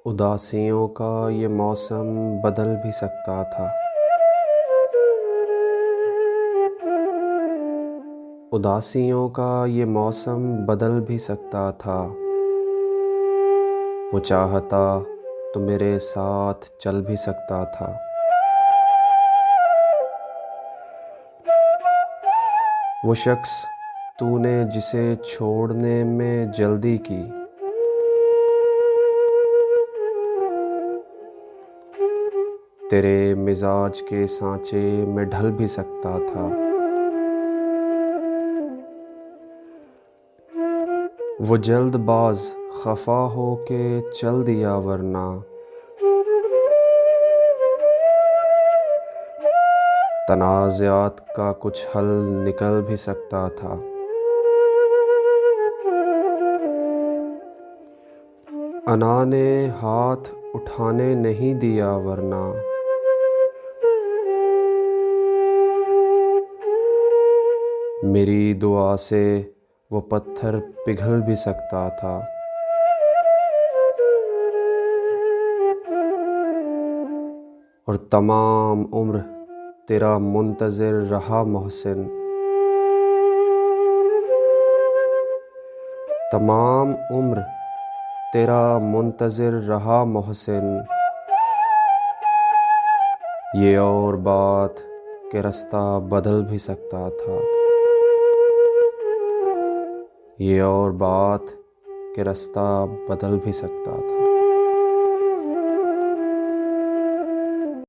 उदासियों का ये मौसम बदल भी सकता था। उदासियों का ये मौसम बदल भी सकता था। वो चाहता तो मेरे साथ चल भी सकता था। वो शख्स तूने जिसे छोड़ने में जल्दी की, तेरे मिजाज के सांचे में ढल भी सकता था। वो जल्दबाज खफा हो के चल दिया, वरना तनाज़ात का कुछ हल निकल भी सकता था। अना ने हाथ उठाने नहीं दिया, वरना मेरी दुआ से वो पत्थर पिघल भी सकता था। और तमाम उम्र तेरा मुंतज़िर रहा मोहसिन, तमाम उम्र तेरा मुंतज़िर रहा मोहसिन। ये और बात कि रास्ता बदल भी सकता था। ये और बात कि रास्ता बदल भी सकता था।